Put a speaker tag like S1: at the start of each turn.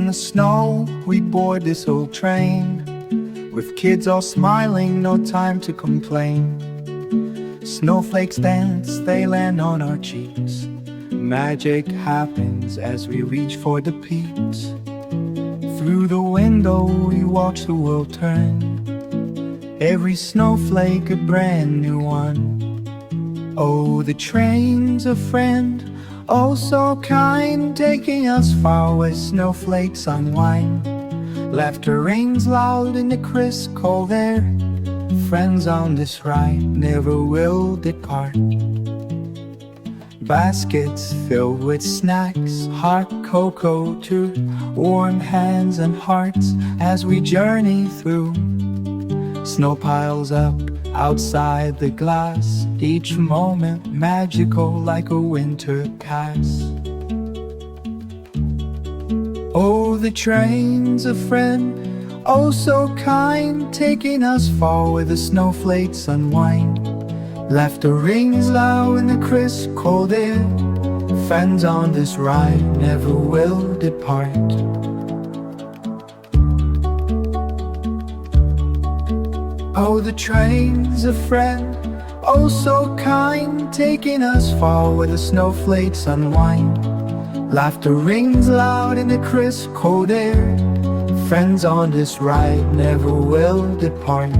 S1: In the snow, we board this old train, with kids all smiling, no time to complain. Snowflakes dance, they land on our cheeks. Magic happens as we reach for the peaks. Through the window, we watch the world turn. Every snowflake a brand new one. Oh, the train's a friend, oh so kind, taking us far where snowflakes unwind. Laughter rings loud in the crisp cold air. Friends on this ride never will depart. Baskets filled with snacks, hot cocoa too, warm hands and hearts as we journey through. Snow piles up outside the glass, each moment magical like a winter pass. Oh, the train's a friend, oh so kind, taking us far where the snowflakes unwind. Laughter rings loud in the crisp cold air. Friends on this ride never will depart. Oh, the train's a friend, oh so kind, taking us far where the snowflakes unwind. Laughter rings loud in the crisp cold air. Friends on this ride never will depart.